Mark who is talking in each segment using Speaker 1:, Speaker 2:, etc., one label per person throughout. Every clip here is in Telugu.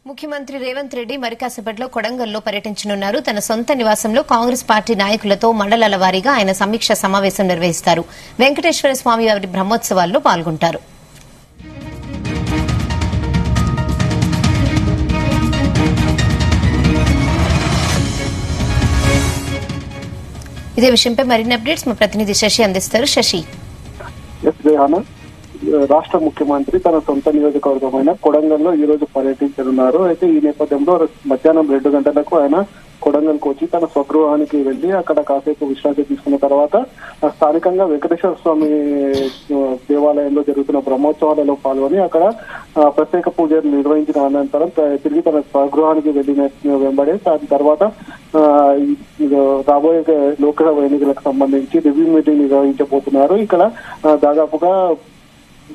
Speaker 1: ముఖ్యమంత్రి రేవంత్ రెడ్డి మరికాసేపట్లో కొడంగల్లో పర్యటించనున్నారు. తన సొంత నివాసంలో కాంగ్రెస్ పార్టీ నాయకులతో మండలాల వారీగా ఆయన సమీక్ష సమావేశం నిర్వహిస్తారు. వెంకటేశ్వర స్వామి వారి బ్రహ్మోత్సవాల్లో పాల్గొంటారు. ఇదే విషయంపై మరిన్ని అప్డేట్స్ మా ప్రతినిధి శశి అందిస్తారు. శశి,
Speaker 2: రాష్ట్ర ముఖ్యమంత్రి తన సొంత నియోజకవర్గమైన కొడంగల్లో ఈ రోజు పర్యటించనున్నారు. అయితే ఈ నేపథ్యంలో మధ్యాహ్నం 2 గంటలకు ఆయన కొడంగల్కు వచ్చి తన స్వగృహానికి వెళ్లి అక్కడ కాసేపు విశ్రాంతి తీసుకున్న తర్వాత స్థానికంగా వెంకటేశ్వర స్వామి దేవాలయంలో జరుగుతున్న బ్రహ్మోత్సవాలలో పాల్గొని అక్కడ ప్రత్యేక పూజలు నిర్వహించిన అనంతరం తిరిగి తన స్వగృహానికి వెళ్లిన వెంబడే దాని తర్వాత రాబోయే లోక్సభ ఎన్నికలకు సంబంధించి రివ్యూ మీటింగ్ నిర్వహించబోతున్నారు. ఇక్కడ దాదాపుగా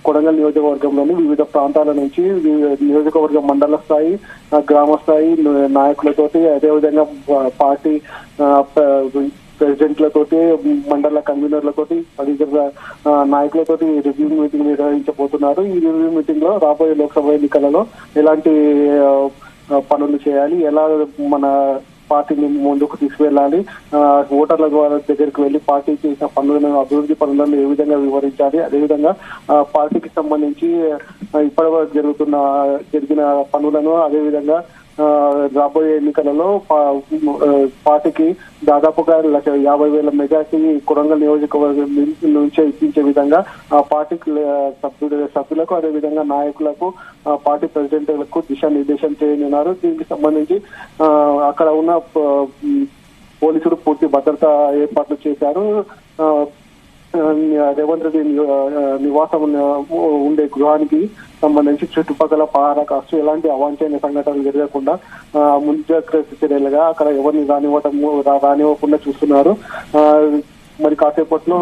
Speaker 2: కొడంగల్ నియోజకవర్గంలోని వివిధ ప్రాంతాల నుంచి నియోజకవర్గ మండల స్థాయి, గ్రామ స్థాయి నాయకులతోటి, అదేవిధంగా పార్టీ ప్రెసిడెంట్లతోటి, మండల కన్వీనర్లతోటి, తదితర నాయకులతోటి రివ్యూ మీటింగ్ నిర్వహించబోతున్నారు. ఈ రివ్యూ మీటింగ్ లో రాబోయే లోక్సభ ఎన్నికలలో ఎలాంటి పనులు చేయాలి, ఎలా మన పార్టీని ముందుకు తీసుకువెళ్ళాలి, ఓటర్ల ద్వారా దగ్గరికి వెళ్లి పార్టీ చేసిన పనులను, అభివృద్ధి పనులను ఏ విధంగా వివరించాలి, అదేవిధంగా పార్టీకి సంబంధించి ఇప్పటివరకు జరిగిన పనులను, అదేవిధంగా రాబోయే ఎన్నికలలో పార్టీకి దాదాపుగా 50,000 మెజార్టీ కొడంగల్ నియోజకవర్గం నుంచే ఇప్పించే విధంగా ఆ పార్టీ సభ్యులకు, అదేవిధంగా నాయకులకు, పార్టీ ప్రెసిడెంట్లకు దిశానిర్దేశం చేయనున్నారు. దీనికి సంబంధించి అక్కడ ఉన్న పోలీసులు పూర్తి భద్రతా ఏర్పాట్లు చేశారు. రేవంత్ రెడ్డి నివాసం ఉండే గృహానికి సంబంధించి చుట్టుపక్కల పహారా కాస్తూ ఎలాంటి అవాంఛనీయ సంఘటనలు జరగకుండా ముంజాగ్రత్త చర్యలుగా అక్కడ ఎవరిని రానివ్వకుండా చూస్తున్నారు. మరి కాసేపట్లో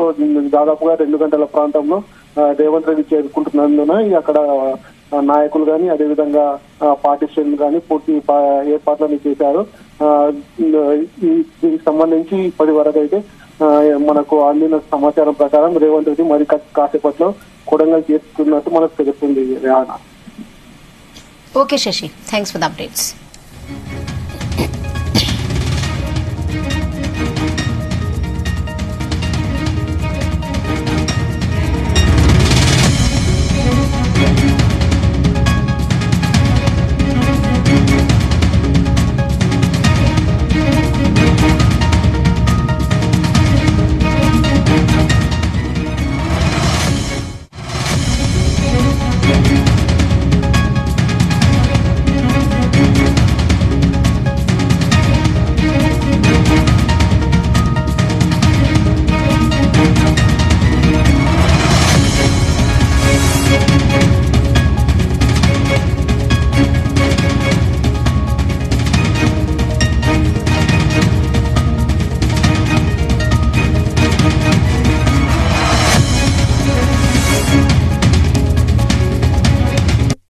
Speaker 2: దాదాపుగా 2 గంటల ప్రాంతంలో రేవంత్ రెడ్డి చేరుకుంటున్నందున అక్కడ నాయకులు కానీ, అదేవిధంగా పార్టీ శ్రేణులు కానీ పూర్తి ఏర్పాట్లను చేశారు. దీనికి సంబంధించి ఇప్పటి వరకు అయితే మనకు అందిన సమాచారం ప్రకారం రేవంత్ రెడ్డి మరి కాసేపట్లో కొడంగల్ చేస్తున్నట్టు మనకు తెలుస్తుంది.
Speaker 1: Okay Shashi, thanks for the updates.